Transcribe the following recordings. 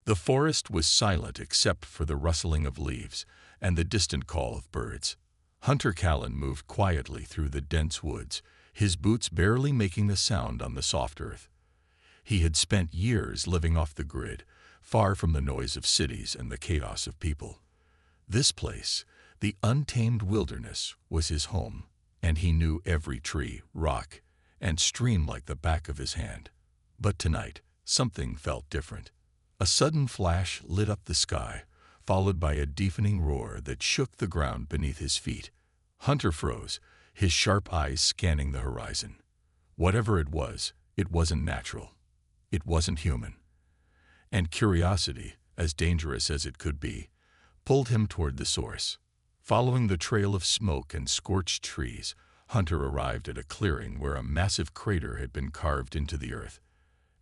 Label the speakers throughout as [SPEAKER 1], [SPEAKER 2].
[SPEAKER 1] The forest was silent except for the rustling of leaves and the distant call of birds. Hunter Callan moved quietly through the dense woods, his boots barely making a sound on the soft earth. He had spent years living off the grid, far from the noise of cities and the chaos of people. This place, the untamed wilderness, was his home, and he knew every tree, rock, and stream like the back of his hand. But tonight, something felt different. A sudden flash lit up the sky, followed by a deafening roar that shook the ground beneath his feet. Hunter froze, his sharp eyes scanning the horizon. Whatever it wasn't natural. It wasn't human. And curiosity, as dangerous as it could be, pulled him toward the source. Following the trail of smoke and scorched trees, Hunter arrived at a clearing where a massive crater had been carved into the earth.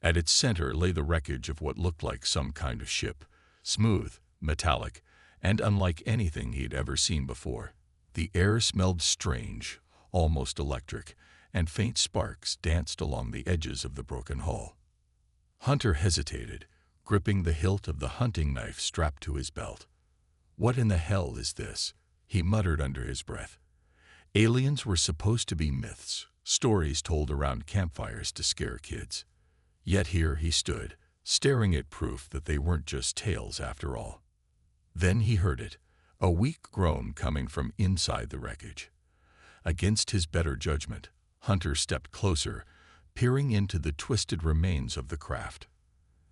[SPEAKER 1] At its center lay the wreckage of what looked like some kind of ship, smooth, metallic, and unlike anything he'd ever seen before. The air smelled strange, almost electric, and faint sparks danced along the edges of the broken hull. Hunter hesitated, gripping the hilt of the hunting knife strapped to his belt. "What in the hell is this?" he muttered under his breath. Aliens were supposed to be myths, stories told around campfires to scare kids. Yet here he stood, staring at proof that they weren't just tales after all. Then he heard it, a weak groan coming from inside the wreckage. Against his better judgment, Hunter stepped closer, peering into the twisted remains of the craft.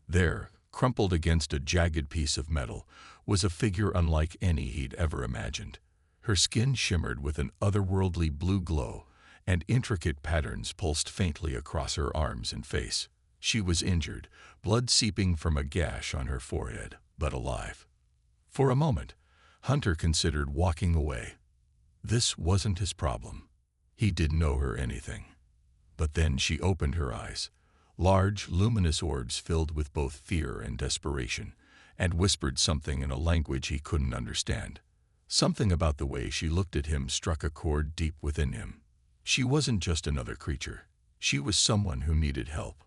[SPEAKER 1] There, crumpled against a jagged piece of metal, was a figure unlike any he'd ever imagined. Her skin shimmered with an otherworldly blue glow, and intricate patterns pulsed faintly across her arms and face. She was injured, blood seeping from a gash on her forehead, but alive. For a moment, Hunter considered walking away. This wasn't his problem. He didn't owe her anything. But then she opened her eyes, large, luminous orbs filled with both fear and desperation, and whispered something in a language he couldn't understand. Something about the way she looked at him struck a chord deep within him. She wasn't just another creature. She was someone who needed help.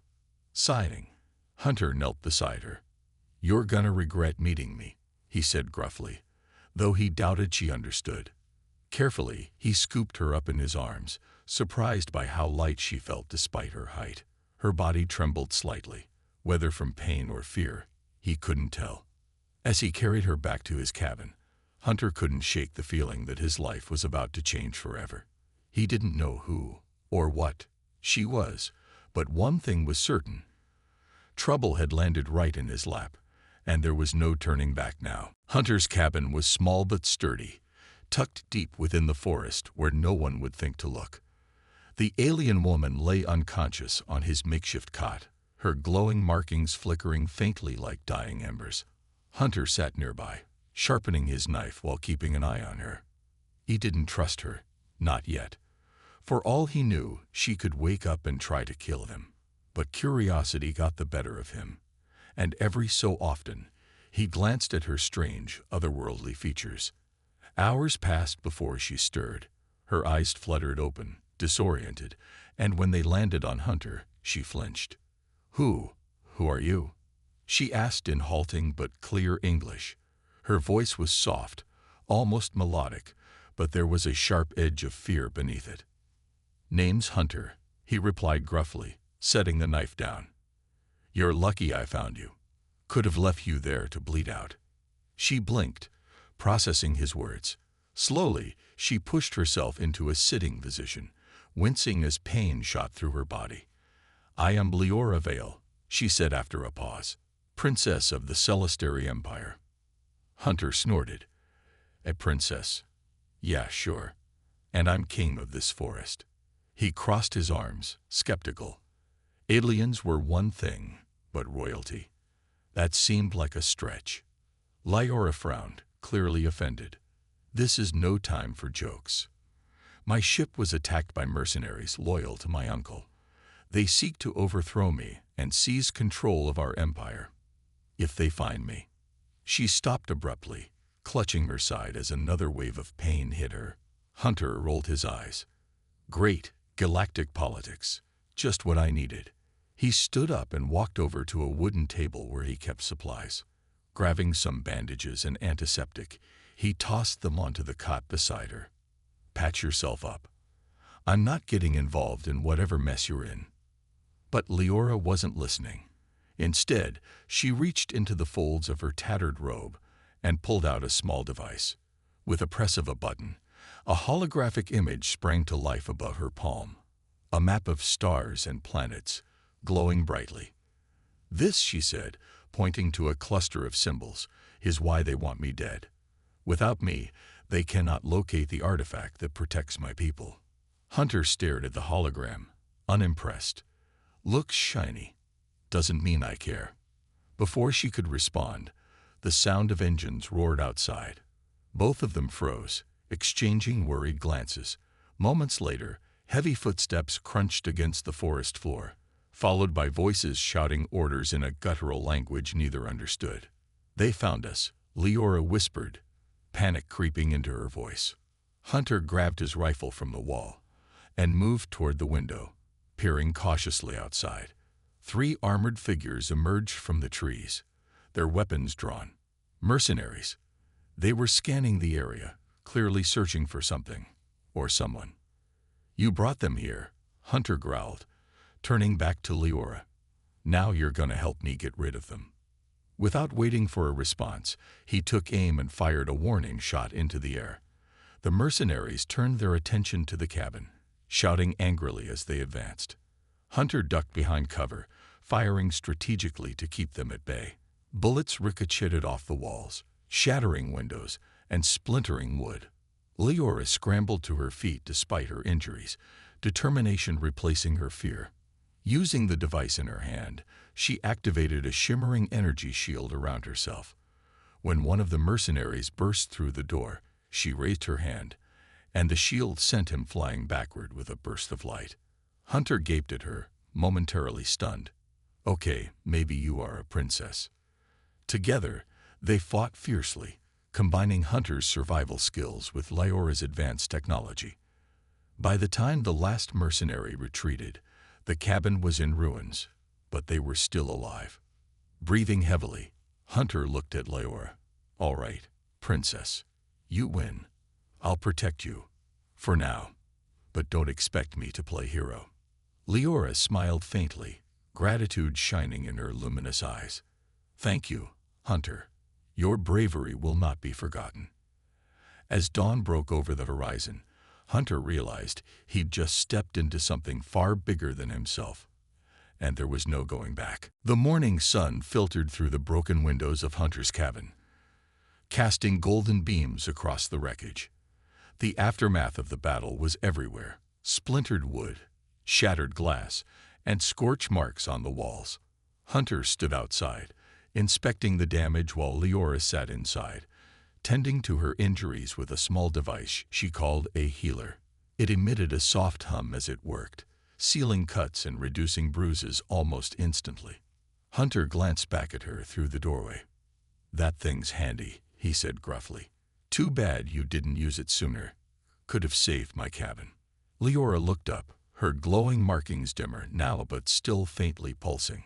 [SPEAKER 1] Sighing, Hunter knelt beside her. "You're gonna regret meeting me," he said gruffly, though he doubted she understood. Carefully, he scooped her up in his arms, surprised by how light she felt despite her height. Her body trembled slightly, whether from pain or fear, he couldn't tell. As he carried her back to his cabin, Hunter couldn't shake the feeling that his life was about to change forever. He didn't know who or what she was, but one thing was certain. Trouble had landed right in his lap, and there was no turning back now. Hunter's cabin was small but sturdy, tucked deep within the forest where no one would think to look. The alien woman lay unconscious on his makeshift cot, her glowing markings flickering faintly like dying embers. Hunter sat nearby, sharpening his knife while keeping an eye on her. He didn't trust her, not yet. For all he knew, she could wake up and try to kill him. But curiosity got the better of him, and every so often, he glanced at her strange, otherworldly features. Hours passed before she stirred. Her eyes fluttered open, disoriented, and when they landed on Hunter, she flinched. Who are you?" she asked in halting but clear English. Her voice was soft, almost melodic, but there was a sharp edge of fear beneath it. "Name's Hunter," he replied gruffly, setting the knife down. "You're lucky I found you. Could have left you there to bleed out." She blinked, processing his words. Slowly, she pushed herself into a sitting position, wincing as pain shot through her body. "I am Leora Vale," she said after a pause, "Princess of the Celestary Empire." Hunter snorted. "A princess? Yeah, sure. And I'm king of this forest." He crossed his arms, skeptical. Aliens were one thing, but royalty, that seemed like a stretch. Leora frowned, clearly offended. "This is no time for jokes. My ship was attacked by mercenaries loyal to my uncle. They seek to overthrow me and seize control of our empire. If they find me..." She stopped abruptly, clutching her side as another wave of pain hit her. Hunter rolled his eyes. "Great, galactic politics. Just what I needed." He stood up and walked over to a wooden table where he kept supplies. Grabbing some bandages and antiseptic, he tossed them onto the cot beside her. "Patch yourself up. I'm not getting involved in whatever mess you're in." But Leora wasn't listening. Instead, she reached into the folds of her tattered robe and pulled out a small device. With a press of a button, a holographic image sprang to life above her palm. A map of stars and planets, glowing brightly. "This," she said, pointing to a cluster of symbols, "is why they want me dead. Without me, they cannot locate the artifact that protects my people." Hunter stared at the hologram, unimpressed. "Looks shiny. Doesn't mean I care." Before she could respond, the sound of engines roared outside. Both of them froze, exchanging worried glances. Moments later, heavy footsteps crunched against the forest floor, followed by voices shouting orders in a guttural language neither understood. "They found us," Leora whispered, panic creeping into her voice. Hunter grabbed his rifle from the wall and moved toward the window, peering cautiously outside. 3 armored figures emerged from the trees, their weapons drawn. Mercenaries. They were scanning the area, clearly searching for something or someone. "You brought them here," Hunter growled, turning back to Leora. "Now you're gonna help me get rid of them." Without waiting for a response, he took aim and fired a warning shot into the air. The mercenaries turned their attention to the cabin, shouting angrily as they advanced. Hunter ducked behind cover, firing strategically to keep them at bay. Bullets ricocheted off the walls, shattering windows and splintering wood. Leora scrambled to her feet despite her injuries, determination replacing her fear. Using the device in her hand, she activated a shimmering energy shield around herself. When one of the mercenaries burst through the door, she raised her hand, and the shield sent him flying backward with a burst of light. Hunter gaped at her, momentarily stunned. "Okay, maybe you are a princess." Together, they fought fiercely, combining Hunter's survival skills with Leora's advanced technology. By the time the last mercenary retreated, the cabin was in ruins, but they were still alive. Breathing heavily, Hunter looked at Leora. "All right, princess. You win. I'll protect you. For now. But don't expect me to play hero." Leora smiled faintly, gratitude shining in her luminous eyes. "Thank you, Hunter. Your bravery will not be forgotten." As dawn broke over the horizon, Hunter realized he'd just stepped into something far bigger than himself, and there was no going back. The morning sun filtered through the broken windows of Hunter's cabin, casting golden beams across the wreckage. The aftermath of the battle was everywhere: splintered wood, shattered glass, and scorch marks on the walls. Hunter stood outside, inspecting the damage while Leora sat inside, tending to her injuries with a small device she called a healer. It emitted a soft hum as it worked, sealing cuts and reducing bruises almost instantly. Hunter glanced back at her through the doorway. "That thing's handy," he said gruffly. "Too bad you didn't use it sooner. Could have saved my cabin." Leora looked up, her glowing markings dimmer now but still faintly pulsing.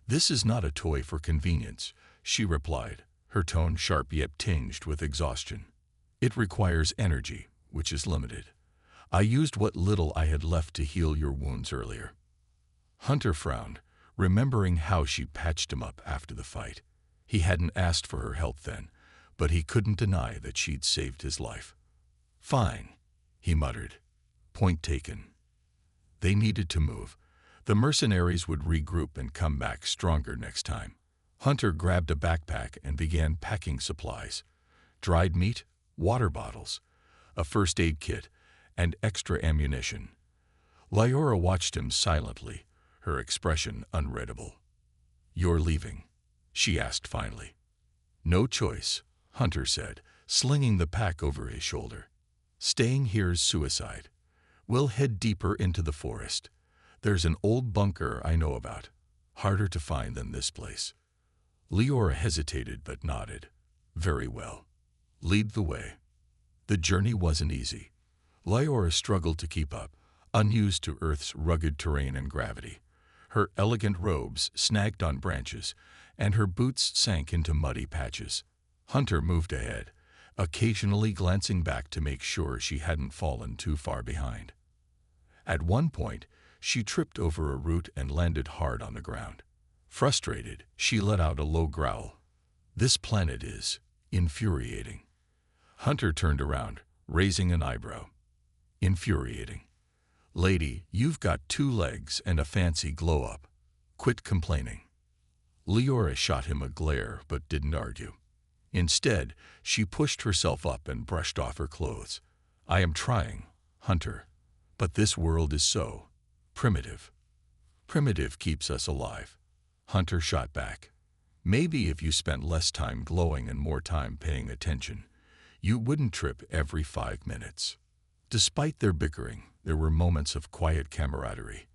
[SPEAKER 1] "This is not a toy for convenience," she replied, her tone sharp yet tinged with exhaustion. "It requires energy, which is limited. I used what little I had left to heal your wounds earlier." Hunter frowned, remembering how she patched him up after the fight. He hadn't asked for her help then, but he couldn't deny that she'd saved his life. "Fine," he muttered. "Point taken." They needed to move. The mercenaries would regroup and come back stronger next time. Hunter grabbed a backpack and began packing supplies: dried meat, water bottles, a first aid kit, and extra ammunition. Leora watched him silently, her expression unreadable. "You're leaving?" she asked finally. "No choice," Hunter said, slinging the pack over his shoulder. "Staying here's suicide. We'll head deeper into the forest. There's an old bunker I know about, harder to find than this place." Leora hesitated but nodded. "Very well. Lead the way." The journey wasn't easy. Leora struggled to keep up, unused to Earth's rugged terrain and gravity. Her elegant robes snagged on branches, and her boots sank into muddy patches. Hunter moved ahead, occasionally glancing back to make sure she hadn't fallen too far behind. At one point, she tripped over a root and landed hard on the ground. Frustrated, she let out a low growl. This planet is infuriating. Hunter turned around, raising an eyebrow. Infuriating. Lady, you've got 2 legs and a fancy glow-up. Quit complaining. Leora shot him a glare but didn't argue. Instead, she pushed herself up and brushed off her clothes. I am trying, Hunter, but this world is so primitive. Primitive keeps us alive. Hunter shot back. Maybe if you spent less time glowing and more time paying attention, you wouldn't trip every 5 minutes. Despite their bickering, there were moments of quiet camaraderie.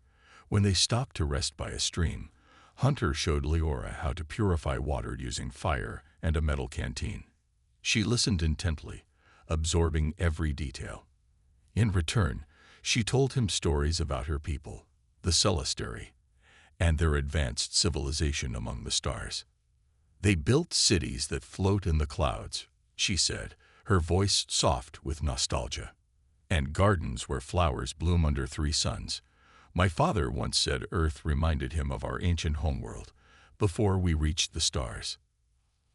[SPEAKER 1] When they stopped to rest by a stream, Hunter showed Leora how to purify water using fire and a metal canteen. She listened intently, absorbing every detail. In return, she told him stories about her people, the Celestari, and their advanced civilization among the stars. They built cities that float in the clouds, she said, her voice soft with nostalgia. And gardens where flowers bloom under 3 suns. My father once said Earth reminded him of our ancient homeworld, before we reached the stars.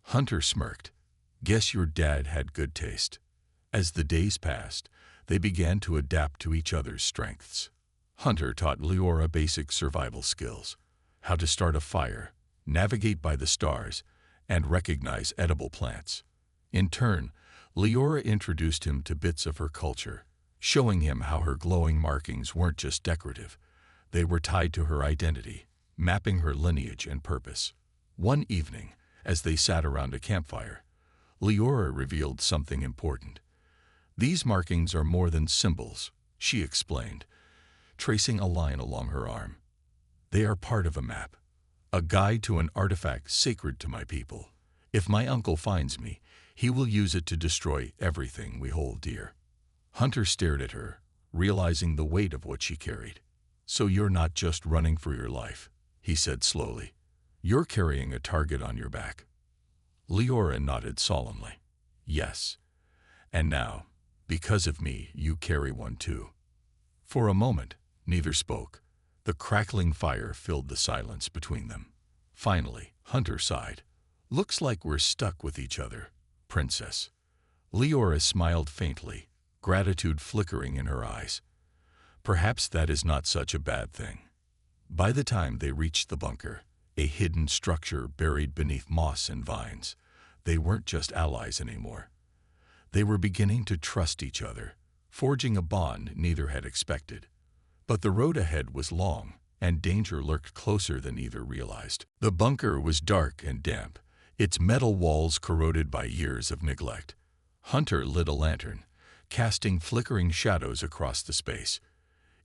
[SPEAKER 1] Hunter smirked. Guess your dad had good taste. As the days passed, they began to adapt to each other's strengths. Hunter taught Leora basic survival skills, how to start a fire, navigate by the stars, and recognize edible plants. In turn, Leora introduced him to bits of her culture, showing him how her glowing markings weren't just decorative. They were tied to her identity, mapping her lineage and purpose. One evening, as they sat around a campfire, Leora revealed something important. These markings are more than symbols, she explained, tracing a line along her arm. They are part of a map, a guide to an artifact sacred to my people. If my uncle finds me, he will use it to destroy everything we hold dear. Hunter stared at her, realizing the weight of what she carried. So you're not just running for your life, he said slowly. You're carrying a target on your back. Leora nodded solemnly. Yes. And now, because of me, you carry one too. For a moment, neither spoke. The crackling fire filled the silence between them. Finally, Hunter sighed. Looks like we're stuck with each other, Princess. Leora smiled faintly, gratitude flickering in her eyes. Perhaps that is not such a bad thing. By the time they reached the bunker, a hidden structure buried beneath moss and vines, they weren't just allies anymore. They were beginning to trust each other, forging a bond neither had expected. But the road ahead was long, and danger lurked closer than either realized. The bunker was dark and damp, its metal walls corroded by years of neglect. Hunter lit a lantern, casting flickering shadows across the space.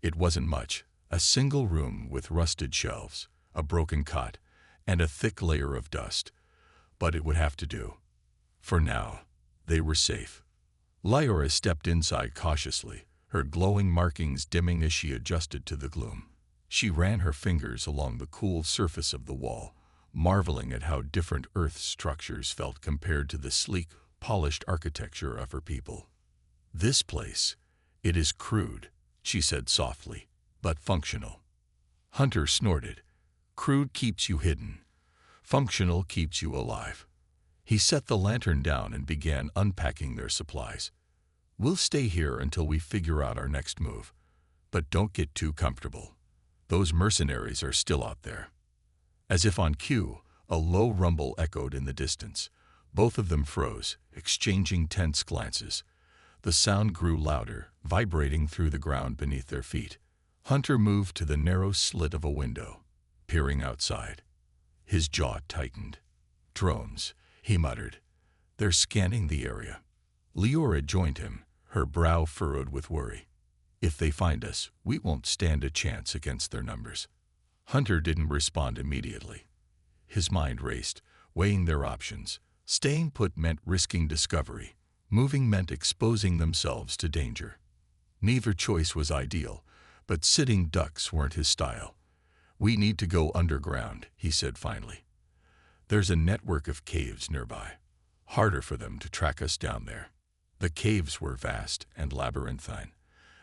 [SPEAKER 1] It wasn't much, a single room with rusted shelves, a broken cot, and a thick layer of dust. But it would have to do. For now, they were safe. Leora stepped inside cautiously, her glowing markings dimming as she adjusted to the gloom. She ran her fingers along the cool surface of the wall, marveling at how different Earth's structures felt compared to the sleek, polished architecture of her people. This place, it is crude, she said softly, but functional. Hunter snorted. Crude keeps you hidden. Functional keeps you alive. He set the lantern down and began unpacking their supplies. We'll stay here until we figure out our next move. But don't get too comfortable. Those mercenaries are still out there. As if on cue, a low rumble echoed in the distance. Both of them froze, exchanging tense glances. The sound grew louder, vibrating through the ground beneath their feet. Hunter moved to the narrow slit of a window, peering outside. His jaw tightened. Drones, he muttered. They're scanning the area. Leora joined him, her brow furrowed with worry. If they find us, we won't stand a chance against their numbers. Hunter didn't respond immediately. His mind raced, weighing their options. Staying put meant risking discovery. Moving meant exposing themselves to danger. Neither choice was ideal, but sitting ducks weren't his style. We need to go underground, he said finally. There's a network of caves nearby. Harder for them to track us down there. The caves were vast and labyrinthine,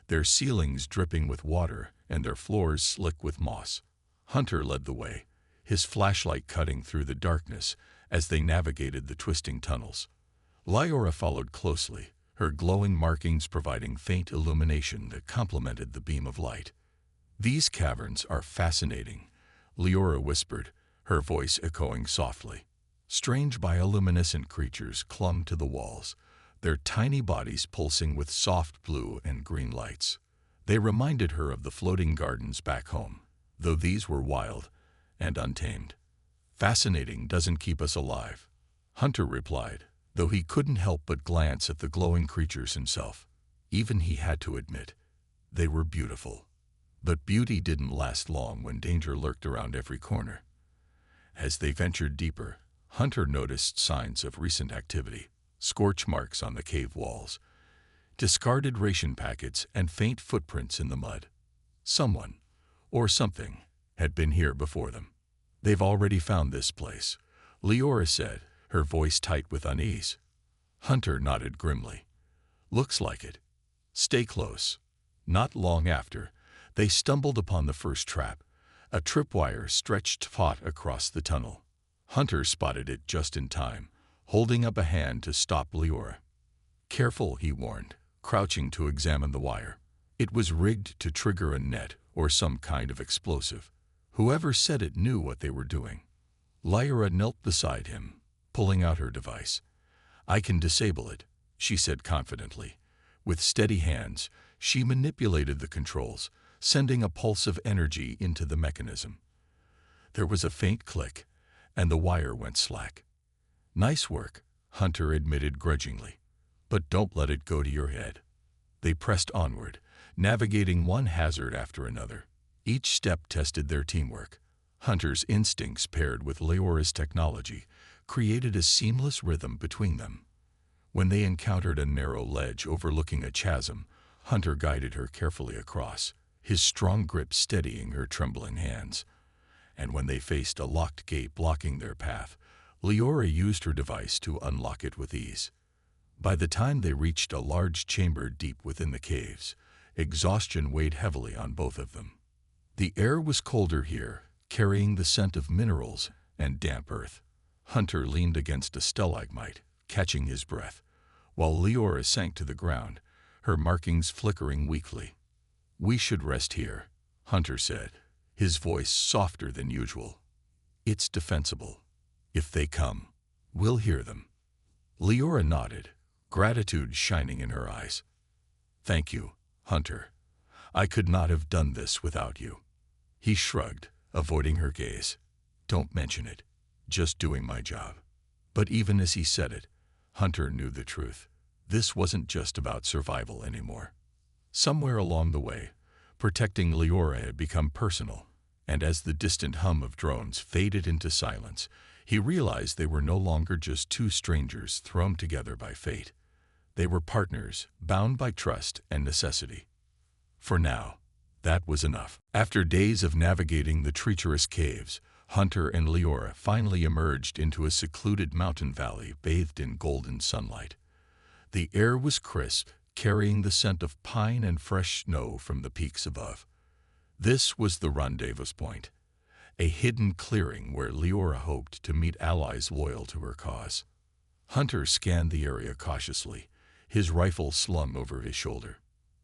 [SPEAKER 1] their ceilings dripping with water and their floors slick with moss. Hunter led the way, his flashlight cutting through the darkness as they navigated the twisting tunnels. Lyora followed closely, her glowing markings providing faint illumination that complemented the beam of light. "These caverns are fascinating," Lyora whispered, her voice echoing softly. Strange bioluminescent creatures clung to the walls, their tiny bodies pulsing with soft blue and green lights. They reminded her of the floating gardens back home, though these were wild and untamed. "Fascinating doesn't keep us alive," Hunter replied, though he couldn't help but glance at the glowing creatures himself. Even he had to admit, they were beautiful. But beauty didn't last long when danger lurked around every corner. As they ventured deeper, Hunter noticed signs of recent activity, scorch marks on the cave walls, discarded ration packets, and faint footprints in the mud. Someone, or something, had been here before them. "They've already found this place," Lyora said, her voice tight with unease. Hunter nodded grimly. "Looks like it. Stay close." Not long after, they stumbled upon the first trap, a tripwire stretched taut across the tunnel. Hunter spotted it just in time, holding up a hand to stop Lyora. "Careful," he warned, crouching to examine the wire. It was rigged to trigger a net or some kind of explosive. Whoever said it knew what they were doing. Lyora knelt beside him, pulling out her device. "I can disable it," she said confidently. With steady hands, she manipulated the controls, sending a pulse of energy into the mechanism. There was a faint click, and the wire went slack. "Nice work," Hunter admitted grudgingly. "But don't let it go to your head." They pressed onward, navigating one hazard after another. Each step tested their teamwork. Hunter's instincts paired with Lyora's technology created a seamless rhythm between them. When they encountered a narrow ledge overlooking a chasm, Hunter guided her carefully across, his strong grip steadying her trembling hands. And when they faced a locked gate blocking their path, Lyora used her device to unlock it with ease. By the time they reached a large chamber deep within the caves, exhaustion weighed heavily on both of them. The air was colder here, carrying the scent of minerals and damp earth. Hunter leaned against a stalagmite, catching his breath, while Lyora sank to the ground, her markings flickering weakly. "We should rest here," Hunter said, his voice softer than usual. "It's defensible. If they come, we'll hear them." Lyora nodded, gratitude shining in her eyes. "Thank you, Hunter. I could not have done this without you." He shrugged, avoiding her gaze. "Don't mention it. Just doing my job." But even as he said it, Hunter knew the truth. This wasn't just about survival anymore. Somewhere along the way, protecting Lyora had become personal, and as the distant hum of drones faded into silence, he realized they were no longer just two strangers thrown together by fate. They were partners, bound by trust and necessity. For now, that was enough. After days of navigating the treacherous caves, Hunter and Lyora finally emerged into a secluded mountain valley bathed in golden sunlight. The air was crisp, carrying the scent of pine and fresh snow from the peaks above. This was the rendezvous point, a hidden clearing where Lyora hoped to meet allies loyal to her cause. Hunter scanned the area cautiously, his rifle slung over his shoulder.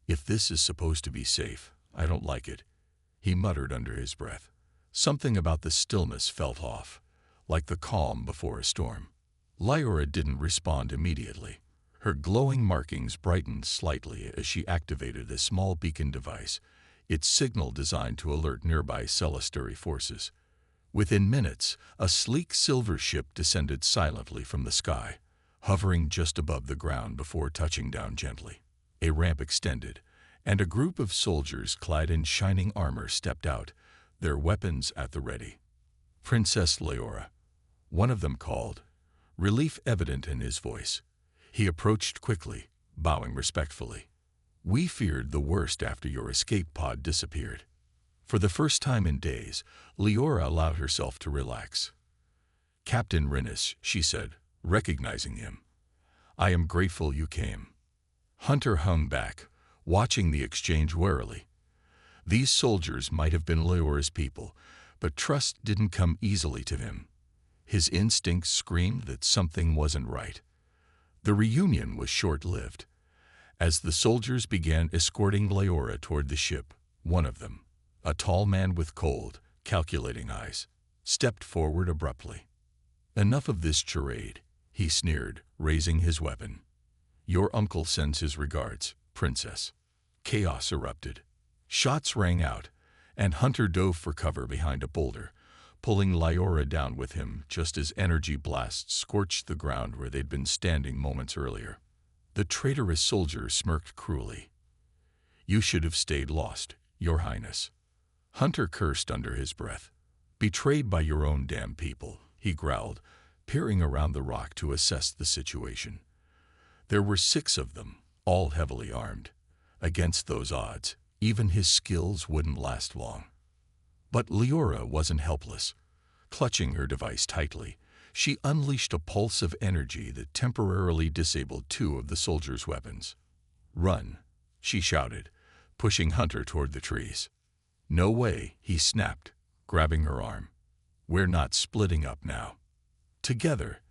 [SPEAKER 1] "If this is supposed to be safe, I don't like it," he muttered under his breath. Something about the stillness felt off, like the calm before a storm. Lyora didn't respond immediately. Her glowing markings brightened slightly as she activated a small beacon device, its signal designed to alert nearby Celestary forces. Within minutes, a sleek silver ship descended silently from the sky, hovering just above the ground before touching down gently. A ramp extended, and a group of soldiers clad in shining armor stepped out, their weapons at the ready. "Princess Lyora," one of them called, relief evident in his voice. He approached quickly, bowing respectfully. "We feared the worst after your escape pod disappeared." For the first time in days, Lyora allowed herself to relax. "Captain Rinus," she said, recognizing him. "I am grateful you came." Hunter hung back, watching the exchange warily. These soldiers might have been Leora's people, but trust didn't come easily to him. His instincts screamed that something wasn't right. The reunion was short-lived. As the soldiers began escorting Leora toward the ship, one of them, a tall man with cold, calculating eyes, stepped forward abruptly. "Enough of this charade," he sneered, raising his weapon. "Your uncle sends his regards, Princess." Chaos erupted. Shots rang out, and Hunter dove for cover behind a boulder, pulling Leora down with him just as energy blasts scorched the ground where they'd been standing moments earlier. The traitorous soldier smirked cruelly. "You should have stayed lost, Your Highness." Hunter cursed under his breath. "Betrayed by your own damn people," he growled, peering around the rock to assess the situation. There were 6 of them, all heavily armed. Against those odds, even his skills wouldn't last long. But Leora wasn't helpless. Clutching her device tightly, she unleashed a pulse of energy that temporarily disabled 2 of the soldiers' weapons. "Run," she shouted, pushing Hunter toward the trees. "No way," he snapped, grabbing her arm. "We're not splitting up now." Together,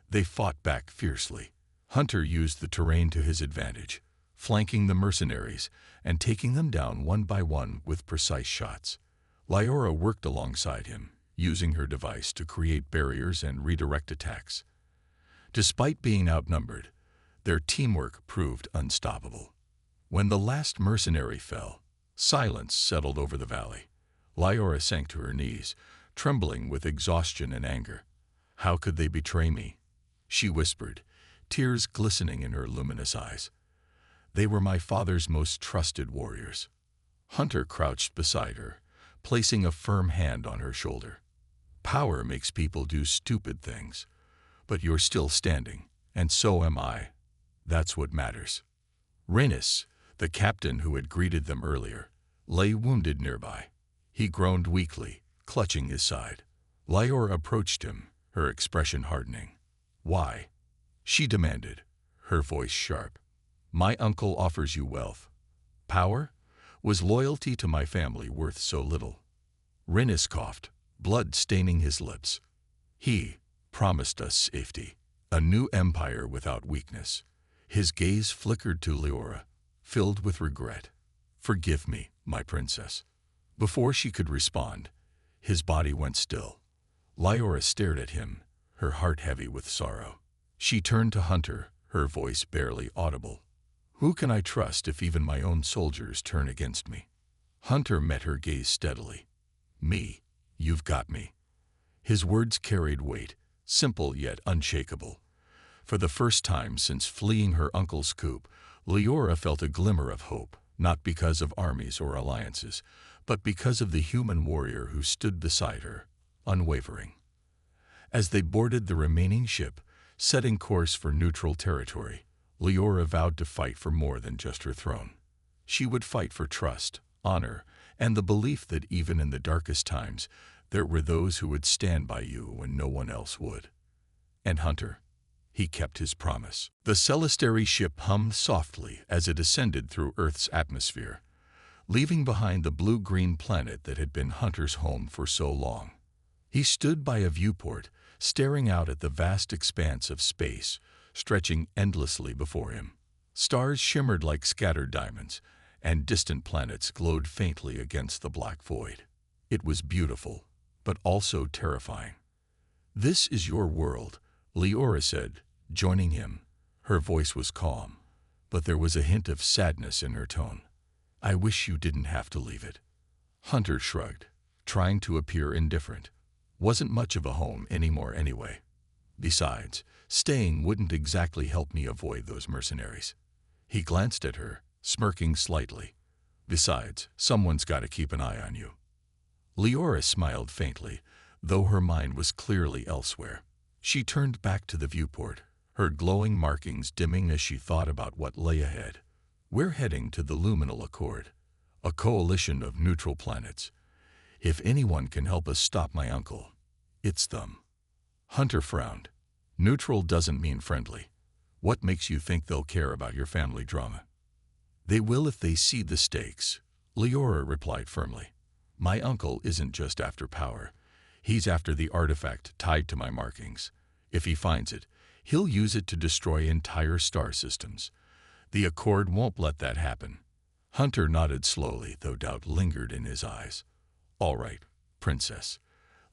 [SPEAKER 1] they fought back fiercely. Hunter used the terrain to his advantage, flanking the mercenaries and taking them down one by one with precise shots. Leora worked alongside him, using her device to create barriers and redirect attacks. Despite being outnumbered, their teamwork proved unstoppable. When the last mercenary fell, silence settled over the valley. Leora sank to her knees, trembling with exhaustion and anger. "How could they betray me?" she whispered, tears glistening in her luminous eyes. "They were my father's most trusted warriors." Hunter crouched beside her, placing a firm hand on her shoulder. "Power makes people do stupid things, but you're still standing, and so am I. That's what matters." Rinus, the captain who had greeted them earlier, lay wounded nearby. He groaned weakly, clutching his side. Leora approached him, her expression hardening. "Why?" she demanded, her voice sharp. "My uncle offers you wealth. Power? Was loyalty to my family worth so little?" Rinus coughed, blood staining his lips. "He promised us safety, a new empire without weakness." His gaze flickered to Leora, filled with regret. "Forgive me, my princess." Before she could respond, his body went still. Leora stared at him, her heart heavy with sorrow. She turned to Hunter, her voice barely audible. "Who can I trust if even my own soldiers turn against me?" Hunter met her gaze steadily. "Me. You've got me." His words carried weight, simple yet unshakable. For the first time since fleeing her uncle's coup, Leora felt a glimmer of hope, not because of armies or alliances, but because of the human warrior who stood beside her, unwavering. As they boarded the remaining ship, setting course for neutral territory, Leora vowed to fight for more than just her throne. She would fight for trust, honor, and the belief that even in the darkest times, there were those who would stand by you when no one else would. And Hunter, he kept his promise. The Celestary ship hummed softly as it ascended through Earth's atmosphere, leaving behind the blue-green planet that had been Hunter's home for so long. He stood by a viewport, staring out at the vast expanse of space, stretching endlessly before him. Stars shimmered like scattered diamonds, and distant planets glowed faintly against the black void. It was beautiful, but also terrifying. "This is your world," Leora said, joining him. Her voice was calm, but there was a hint of sadness in her tone. "I wish you didn't have to leave it." Hunter shrugged, trying to appear indifferent. "Wasn't much of a home anymore anyway. Besides, staying wouldn't exactly help me avoid those mercenaries." He glanced at her, smirking slightly. "Besides, someone's got to keep an eye on you." Leora smiled faintly, though her mind was clearly elsewhere. She turned back to the viewport, her glowing markings dimming as she thought about what lay ahead. "We're heading to the Luminal Accord, a coalition of neutral planets. If anyone can help us stop my uncle, it's them." Hunter frowned. Neutral doesn't mean friendly. What makes you think they'll care about your family drama? They will if they see the stakes, Leora replied firmly. My uncle isn't just after power. He's after the artifact tied to my markings. If he finds it, he'll use it to destroy entire star systems. The Accord won't let that happen. Hunter nodded slowly, though doubt lingered in his eyes. All right, Princess.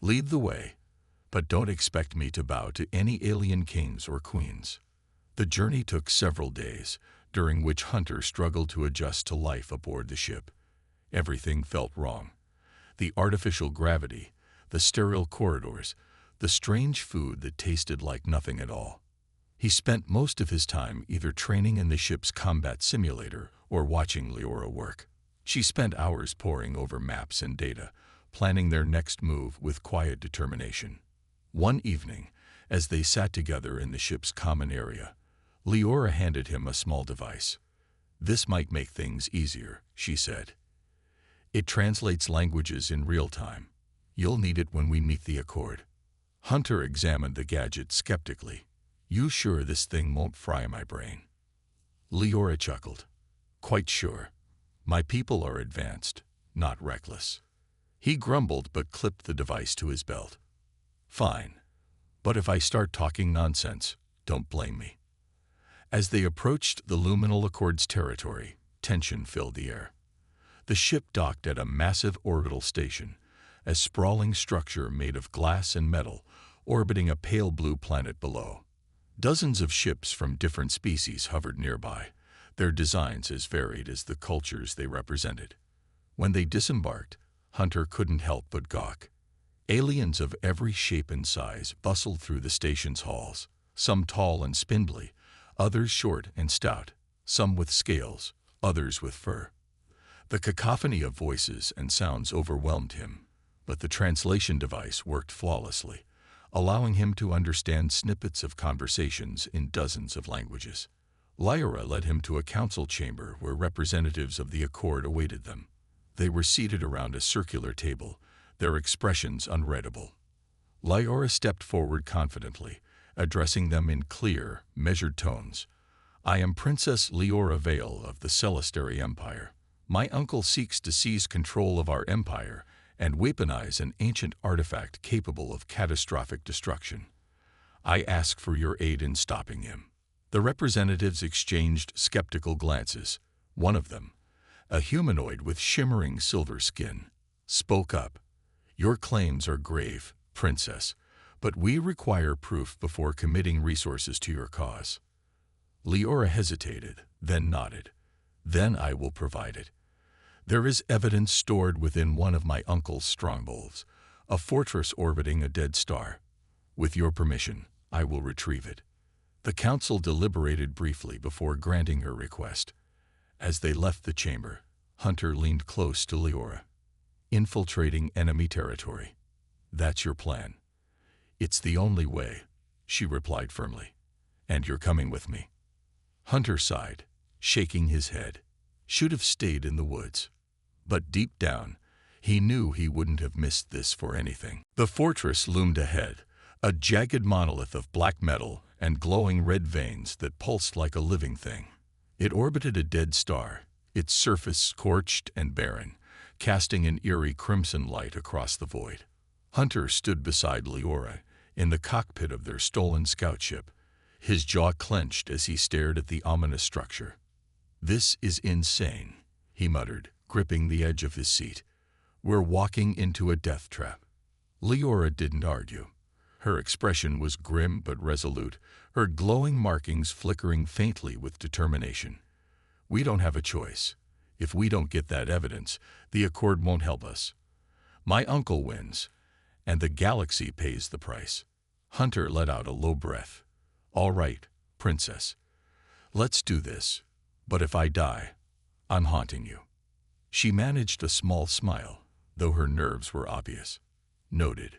[SPEAKER 1] Lead the way, but don't expect me to bow to any alien kings or queens. The journey took several days, during which Hunter struggled to adjust to life aboard the ship. Everything felt wrong. The artificial gravity, the sterile corridors, the strange food that tasted like nothing at all. He spent most of his time either training in the ship's combat simulator or watching Leora work. She spent hours poring over maps and data, planning their next move with quiet determination. One evening, as they sat together in the ship's common area, Leora handed him a small device. This might make things easier, she said. It translates languages in real time. You'll need it when we meet the Accord. Hunter examined the gadget skeptically. You sure this thing won't fry my brain? Leora chuckled. Quite sure. My people are advanced, not reckless. He grumbled but clipped the device to his belt. Fine. But if I start talking nonsense, don't blame me. As they approached the Luminal Accord's territory, tension filled the air. The ship docked at a massive orbital station, a sprawling structure made of glass and metal, orbiting a pale blue planet below. Dozens of ships from different species hovered nearby, their designs as varied as the cultures they represented. When they disembarked, Hunter couldn't help but gawk. Aliens of every shape and size bustled through the station's halls, some tall and spindly, others short and stout, some with scales, others with fur. The cacophony of voices and sounds overwhelmed him, but the translation device worked flawlessly, allowing him to understand snippets of conversations in dozens of languages. Lyra led him to a council chamber where representatives of the Accord awaited them. They were seated around a circular table, their expressions unreadable. Lyra stepped forward confidently, addressing them in clear, measured tones. I am Princess Leora Vale of the Celestary Empire. My uncle seeks to seize control of our empire and weaponize an ancient artifact capable of catastrophic destruction. I ask for your aid in stopping him. The representatives exchanged skeptical glances. One of them, a humanoid with shimmering silver skin, spoke up. Your claims are grave, Princess, but we require proof before committing resources to your cause. Leora hesitated, then nodded. Then I will provide it. There is evidence stored within one of my uncle's strongholds, a fortress orbiting a dead star. With your permission, I will retrieve it. The council deliberated briefly before granting her request. As they left the chamber, Hunter leaned close to Leora. Infiltrating enemy territory. That's your plan. It's the only way, she replied firmly. And you're coming with me. Hunter sighed, shaking his head. Should have stayed in the woods. But deep down, he knew he wouldn't have missed this for anything. The fortress loomed ahead, a jagged monolith of black metal and glowing red veins that pulsed like a living thing. It orbited a dead star, its surface scorched and barren, casting an eerie crimson light across the void. Hunter stood beside Leora in the cockpit of their stolen scout ship, his jaw clenched as he stared at the ominous structure. This is insane, he muttered, gripping the edge of his seat. We're walking into a death trap. Leora didn't argue. Her expression was grim but resolute, her glowing markings flickering faintly with determination. We don't have a choice. If we don't get that evidence, the Accord won't help us. My uncle wins, and the galaxy pays the price. Hunter let out a low breath. All right, Princess. Let's do this. But if I die, I'm haunting you. She managed a small smile, though her nerves were obvious. Noted.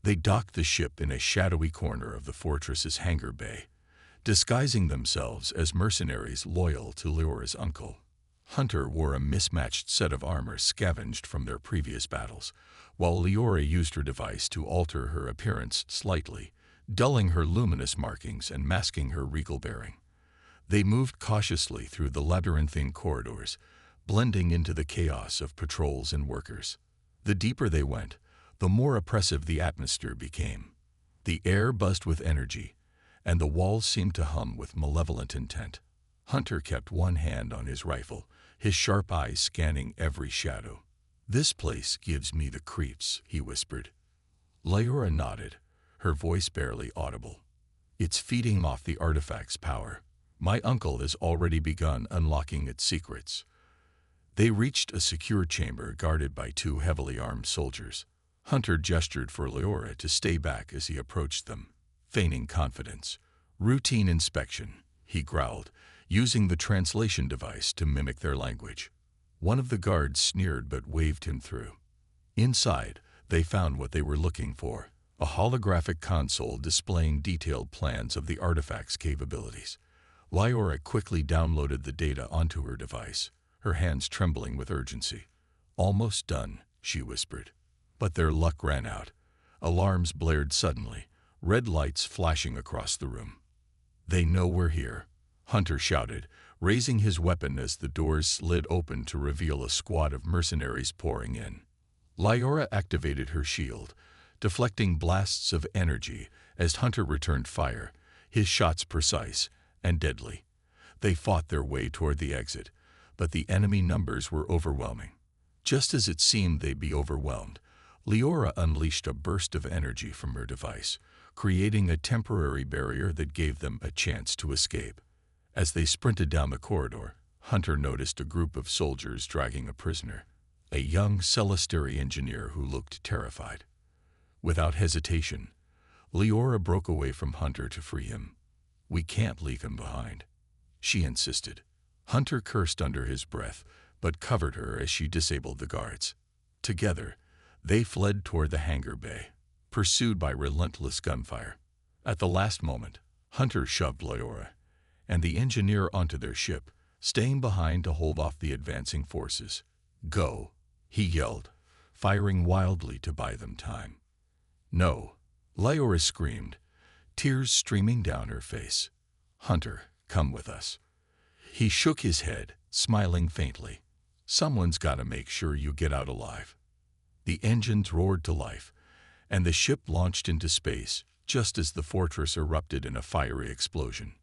[SPEAKER 1] They docked the ship in a shadowy corner of the fortress's hangar bay, disguising themselves as mercenaries loyal to Leora's uncle. Hunter wore a mismatched set of armor scavenged from their previous battles, while Leora used her device to alter her appearance slightly, dulling her luminous markings and masking her regal bearing. They moved cautiously through the labyrinthine corridors, blending into the chaos of patrols and workers. The deeper they went, the more oppressive the atmosphere became. The air buzzed with energy, and the walls seemed to hum with malevolent intent. Hunter kept one hand on his rifle, his sharp eyes scanning every shadow. "This place gives me the creeps," he whispered. Lyora nodded, her voice barely audible. "It's feeding off the artifact's power. My uncle has already begun unlocking its secrets." They reached a secure chamber guarded by two heavily armed soldiers. Hunter gestured for Lyora to stay back as he approached them, feigning confidence. "Routine inspection," he growled, using the translation device to mimic their language. One of the guards sneered but waved him through. Inside, they found what they were looking for, a holographic console displaying detailed plans of the artifact's capabilities. Lyora quickly downloaded the data onto her device, her hands trembling with urgency. "Almost done," she whispered. But their luck ran out. Alarms blared suddenly, red lights flashing across the room. "They know we're here," Hunter shouted, raising his weapon as the doors slid open to reveal a squad of mercenaries pouring in. Lyora activated her shield, deflecting blasts of energy as Hunter returned fire, his shots precise and deadly. They fought their way toward the exit, but the enemy numbers were overwhelming. Just as it seemed they'd be overwhelmed, Lyora unleashed a burst of energy from her device, creating a temporary barrier that gave them a chance to escape. As they sprinted down the corridor, Hunter noticed a group of soldiers dragging a prisoner, a young Celestary engineer who looked terrified. Without hesitation, Lyora broke away from Hunter to free him. "We can't leave him behind," she insisted. Hunter cursed under his breath, but covered her as she disabled the guards. Together, they fled toward the hangar bay, pursued by relentless gunfire. At the last moment, Hunter shoved Lyora and the engineer onto their ship, staying behind to hold off the advancing forces. "Go," he yelled, firing wildly to buy them time. "No," Lyora screamed, tears streaming down her face. "Hunter, come with us." He shook his head, smiling faintly. "Someone's got to make sure you get out alive." The engines roared to life, and the ship launched into space just as the fortress erupted in a fiery explosion.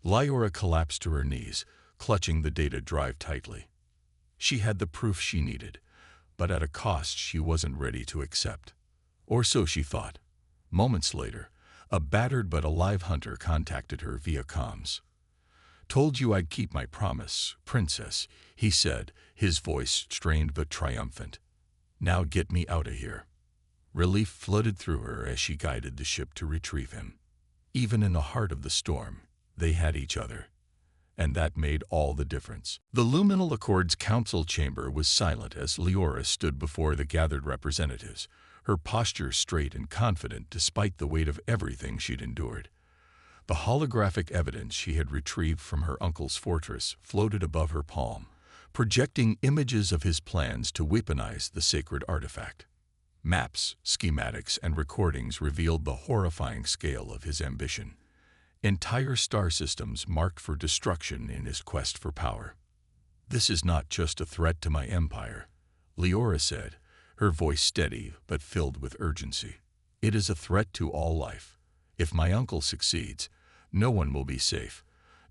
[SPEAKER 1] Lyora collapsed to her knees, clutching the data drive tightly. She had the proof she needed, but at a cost she wasn't ready to accept. Or so she thought. Moments later, a battered but alive Hunter contacted her via comms. "Told you I'd keep my promise, Princess," he said, his voice strained but triumphant. "Now get me out of here." Relief flooded through her as she guided the ship to retrieve him. Even in the heart of the storm, they had each other. And that made all the difference. The Luminal Accord's council chamber was silent as Lyora stood before the gathered representatives, her posture straight and confident despite the weight of everything she'd endured. The holographic evidence she had retrieved from her uncle's fortress floated above her palm, projecting images of his plans to weaponize the sacred artifact. Maps, schematics, and recordings revealed the horrifying scale of his ambition. Entire star systems marked for destruction in his quest for power. "This is not just a threat to my empire," Lyora said, her voice steady but filled with urgency. "It is a threat to all life. If my uncle succeeds, no one will be safe,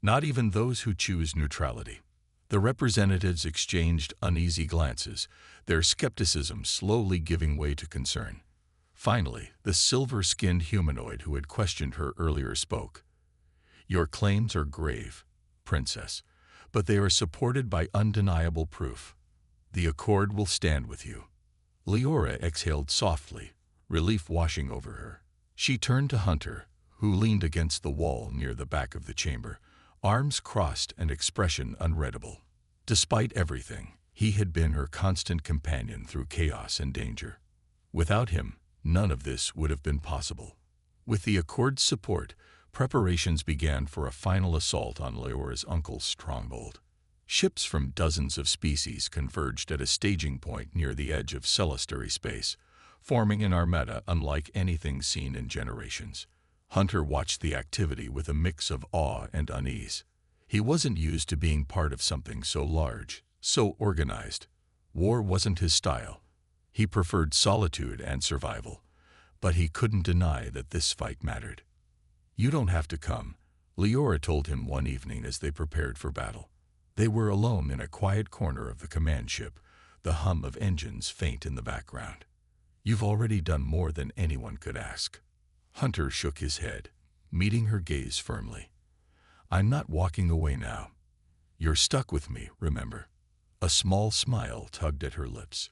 [SPEAKER 1] not even those who choose neutrality." The representatives exchanged uneasy glances, their skepticism slowly giving way to concern. Finally, the silver-skinned humanoid who had questioned her earlier spoke. "Your claims are grave, Princess, but they are supported by undeniable proof. The Accord will stand with you." Lyora exhaled softly, relief washing over her. She turned to Hunter, who leaned against the wall near the back of the chamber, arms crossed and expression unreadable. Despite everything, he had been her constant companion through chaos and danger. Without him, none of this would have been possible. With the Accord's support, preparations began for a final assault on Lyora's uncle's stronghold. Ships from dozens of species converged at a staging point near the edge of Celestary space, forming an armada unlike anything seen in generations. Hunter watched the activity with a mix of awe and unease. He wasn't used to being part of something so large, so organized. War wasn't his style. He preferred solitude and survival, but he couldn't deny that this fight mattered. "You don't have to come," Leora told him one evening as they prepared for battle. They were alone in a quiet corner of the command ship, the hum of engines faint in the background. "You've already done more than anyone could ask." Hunter shook his head, meeting her gaze firmly. "I'm not walking away now. You're stuck with me, remember?" A small smile tugged at her lips.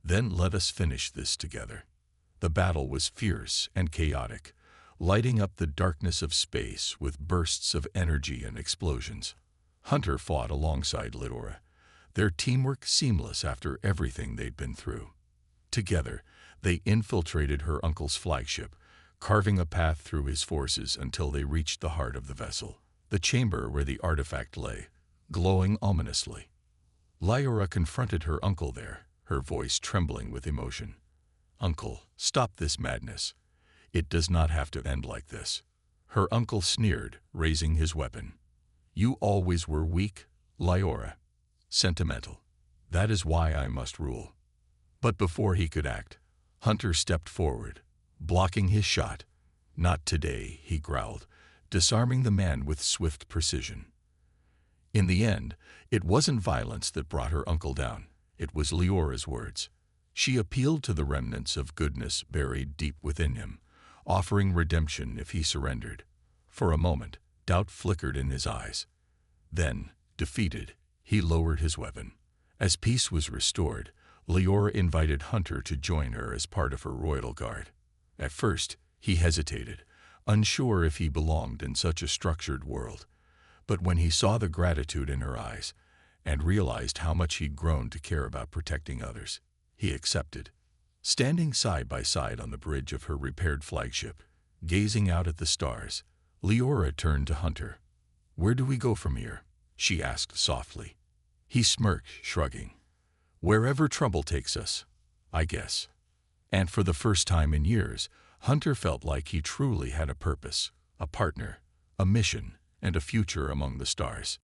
[SPEAKER 1] "Then let us finish this together." The battle was fierce and chaotic, lighting up the darkness of space with bursts of energy and explosions. Hunter fought alongside Leora, their teamwork seamless after everything they'd been through. Together, they infiltrated her uncle's flagship, carving a path through his forces until they reached the heart of the vessel, the chamber where the artifact lay, glowing ominously. Leora confronted her uncle there, her voice trembling with emotion. "Uncle, stop this madness. It does not have to end like this." Her uncle sneered, raising his weapon. "You always were weak, Leora. Sentimental. That is why I must rule." But before he could act, Hunter stepped forward, blocking his shot. "Not today," he growled, disarming the man with swift precision. In the end, it wasn't violence that brought her uncle down. It was Leora's words. She appealed to the remnants of goodness buried deep within him, offering redemption if he surrendered. For a moment, doubt flickered in his eyes. Then, defeated, he lowered his weapon. As peace was restored, Leora invited Hunter to join her as part of her royal guard. At first, he hesitated, unsure if he belonged in such a structured world. But when he saw the gratitude in her eyes and realized how much he'd grown to care about protecting others, he accepted. Standing side by side on the bridge of her repaired flagship, gazing out at the stars, Leora turned to Hunter. "Where do we go from here?" she asked softly. He smirked, shrugging. "Wherever trouble takes us, I guess." And for the first time in years, Hunter felt like he truly had a purpose, a partner, a mission, and a future among the stars.